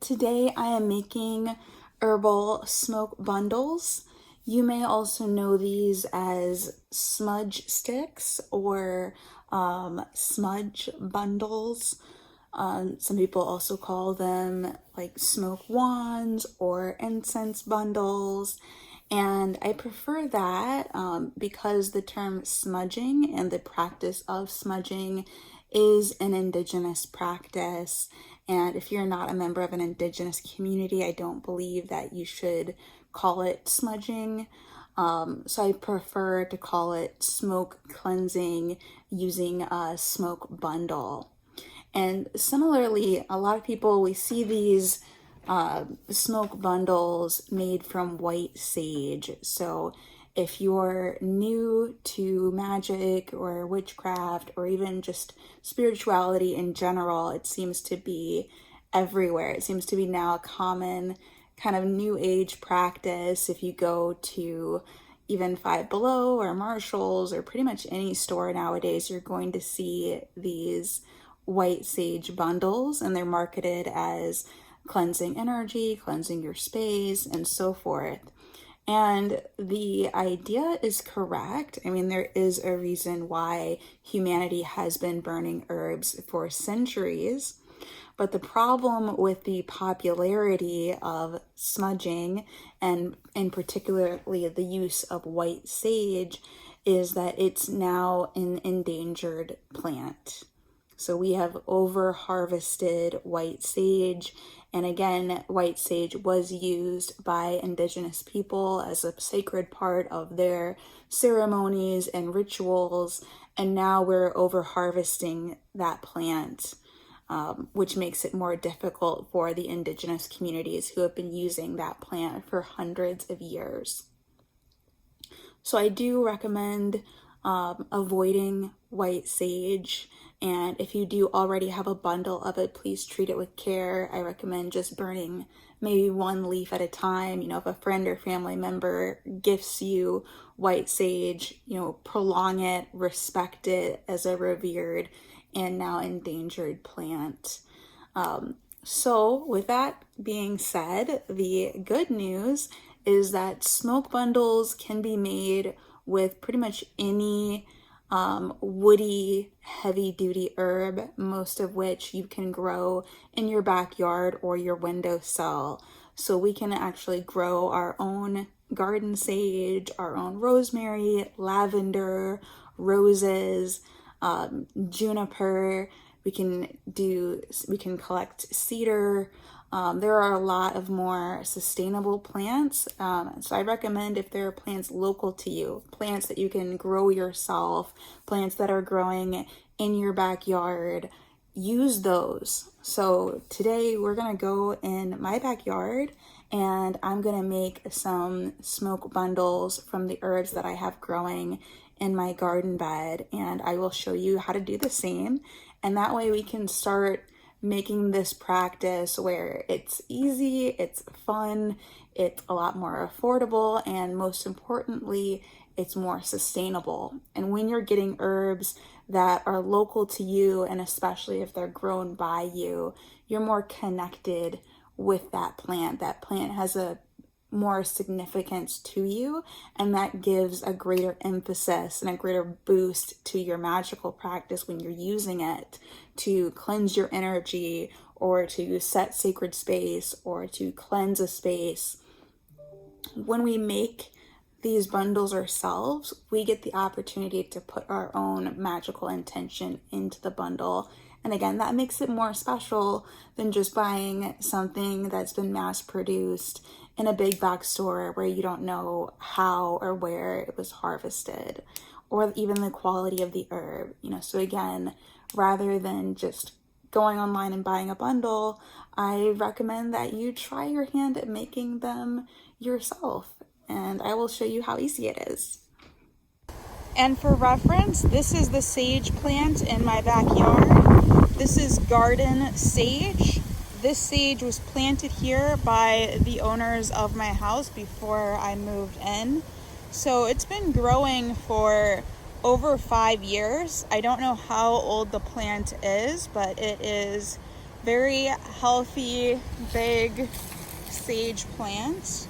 Today I am making herbal smoke bundles. You may also know these as smudge sticks or smudge bundles. Some people also call them like smoke wands or incense bundles. And I prefer that because the term smudging and the practice of smudging is an indigenous practice. And if you're not a member of an indigenous community, I don't believe that you should call it smudging. So I prefer to call it smoke cleansing using a smoke bundle. And similarly, a lot of people, we see these smoke bundles made from white sage. So if you're new to magic or witchcraft or even just spirituality in general, it seems to be everywhere. It seems to be now a common kind of new age practice. If you go to even Five Below or Marshall's or pretty much any store nowadays, you're going to see these white sage bundles, and they're marketed as cleansing energy, cleansing your space, and so forth. And the idea is correct. I mean, there is a reason why humanity has been burning herbs for centuries. But the problem with the popularity of smudging, and in particularly the use of white sage, is that it's now an endangered plant. So we have over harvested white sage. And again, white sage was used by indigenous people as a sacred part of their ceremonies and rituals. And now we're over harvesting that plant, which makes it more difficult for the indigenous communities who have been using that plant for hundreds of years. So I do recommend avoiding white sage. And if you do already have a bundle of it, please treat it with care. I recommend just burning maybe one leaf at a time. You know, if a friend or family member gifts you white sage, prolong it, respect it as a revered and now endangered plant. So with that being said, the good news is that smoke bundles can be made with pretty much any woody, heavy-duty herb, most of which you can grow in your backyard or your windowsill. So we can actually grow our own garden sage, our own rosemary, lavender, roses, juniper. We can collect cedar. There are a lot of more sustainable plants. So I recommend, if there are plants local to you, plants that you can grow yourself, plants that are growing in your backyard, use those. So today we're gonna go in my backyard and I'm gonna make some smoke bundles from the herbs that I have growing in my garden bed, and I will show you how to do the same. And that way we can start making this practice where it's easy, it's fun, it's a lot more affordable, and most importantly, it's more sustainable. And when you're getting herbs that are local to you, and especially if they're grown by you, you're more connected with that plant. That plant has a more significance to you, and that gives a greater emphasis and a greater boost to your magical practice when you're using it to cleanse your energy or to set sacred space or to cleanse a space. When we make these bundles ourselves, we get the opportunity to put our own magical intention into the bundle. And again, that makes it more special than just buying something that's been mass produced in a big box store where you don't know how or where it was harvested, or even the quality of the herb. So again, rather than just going online and buying a bundle, I recommend that you try your hand at making them yourself, and I will show you how easy it is. And for reference, this is the sage plant in my backyard. This is garden sage. This sage was planted here by the owners of my house before I moved in. So it's been growing for over 5 years. I don't know how old the plant is, but it is Very healthy, big sage plant.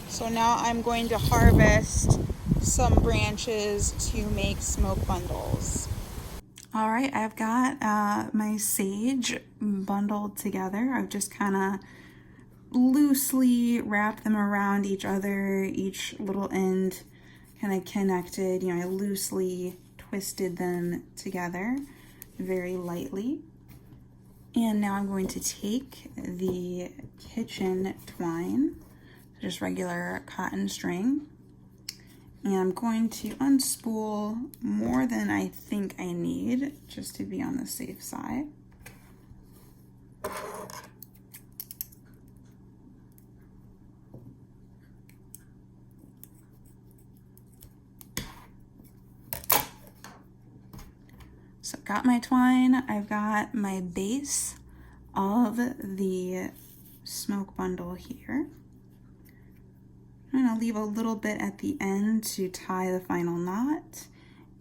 So now I'm going to harvest some branches to make smoke bundles. All right, I've got my sage bundled together. I've just kind of loosely wrapped them around each other, each little end kind of connected. I loosely twisted them together very lightly. And now I'm going to take the kitchen twine, just regular cotton string, and I'm going to unspool more than I think I need, just to be on the safe side. So I've got my twine, I've got my base of the smoke bundle here. I'm going to leave a little bit at the end to tie the final knot.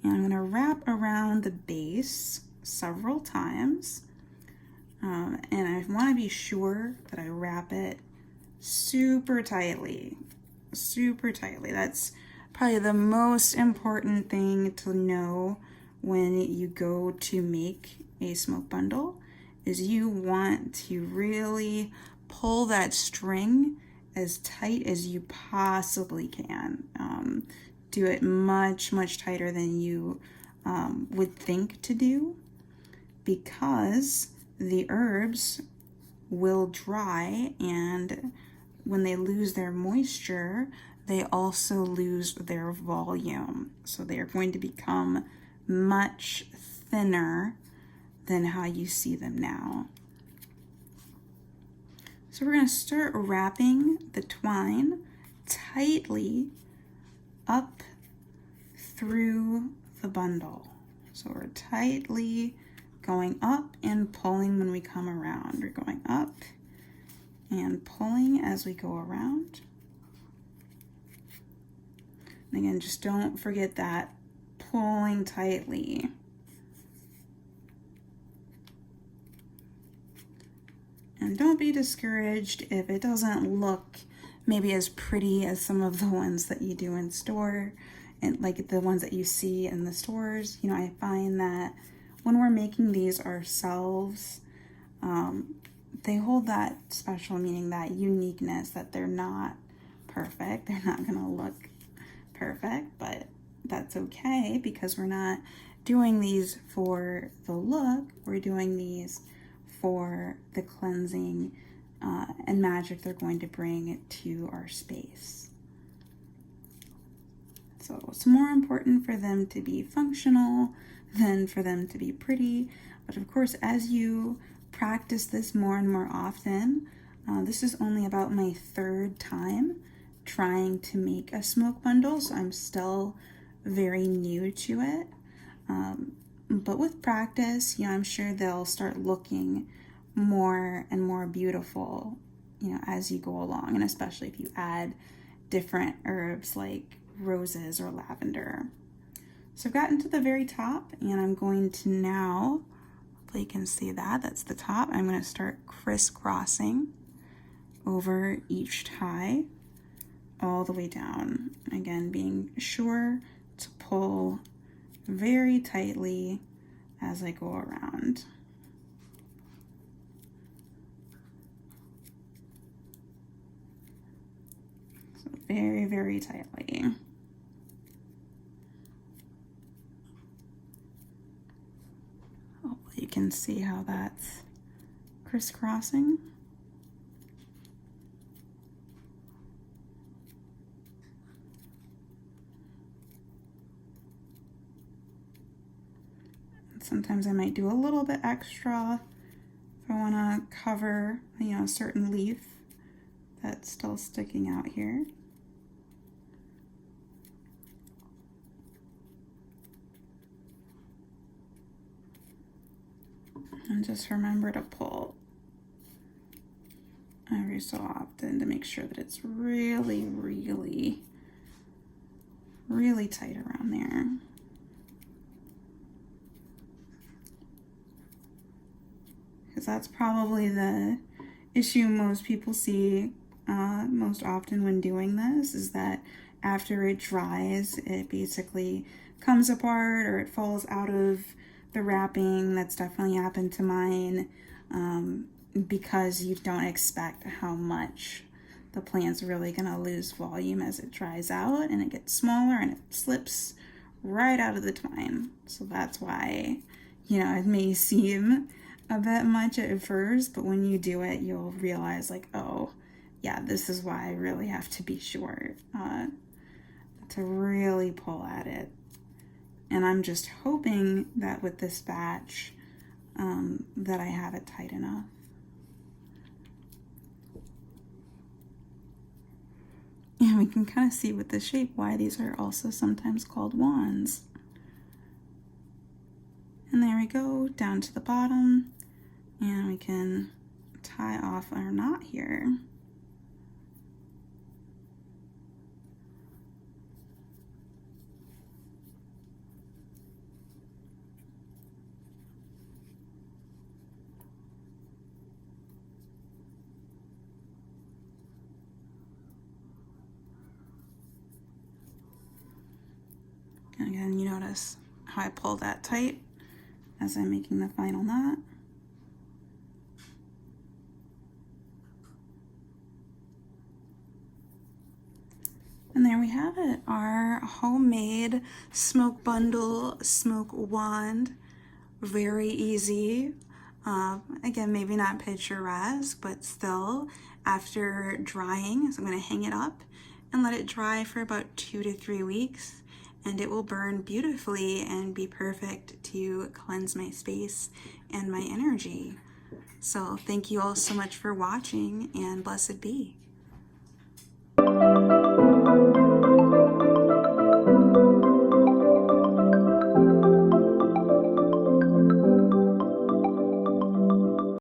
And I'm going to wrap around the base several times. And I want to be sure that I wrap it super tightly. Super tightly. That's probably the most important thing to know when you go to make a smoke bundle, is you want to really pull that string as tight as you possibly can. Do it much, much tighter than you would think to do, because the herbs will dry, and when they lose their moisture, they also lose their volume. So they are going to become much thinner than how you see them now. So we're going to start wrapping the twine tightly up through the bundle. So we're tightly going up and pulling when we come around. We're going up and pulling as we go around. And again, just don't forget that pulling tightly. And don't be discouraged if it doesn't look maybe as pretty as some of the ones that you do in store, and like the ones that you see in the stores. I find that when we're making these ourselves, they hold that special meaning, that uniqueness, that they're not perfect. They're not going to look perfect, but that's okay, because we're not doing these for the look. We're doing these for the cleansing and magic they're going to bring to our space. So it's more important for them to be functional than for them to be pretty. But of course, as you practice this more and more often, this is only about my third time trying to make a smoke bundle, so I'm still very new to it. But with practice, I'm sure they'll start looking more and more beautiful, as you go along, and especially if you add different herbs like roses or lavender. So I've gotten to the very top, and I'm going to now, hopefully you can see that, that's the top. I'm going to start crisscrossing over each tie all the way down. Again, being sure to pull very tightly as I go around. So very, very tightly. Hopefully you can see how that's crisscrossing. Sometimes I might do a little bit extra if I want to cover, a certain leaf that's still sticking out here. And just remember to pull every so often to make sure that it's really, really, really tight around there. because that's probably the issue most people see most often when doing this, is that after it dries, it basically comes apart or it falls out of the wrapping. That's definitely happened to mine, because you don't expect how much the plant's really gonna lose volume as it dries out, and it gets smaller and it slips right out of the twine. So that's why, it may seem a bit much at first, but when you do it, you'll realize like, oh yeah, this is why I really have to be sure to really pull at it. And I'm just hoping that with this batch that I have it tight enough. And we can kind of see with the shape why these are also sometimes called wands. And there we go, down to the bottom, and we can tie off our knot here. And again, you notice how I pull that tight as I'm making the final knot. And there we have it, our homemade smoke bundle, smoke wand. Very easy. Again, maybe not picturesque, but still, after drying, so I'm going to hang it up and let it dry for about 2 to 3 weeks, and it will burn beautifully and be perfect to cleanse my space and my energy. So thank you all so much for watching, and blessed be.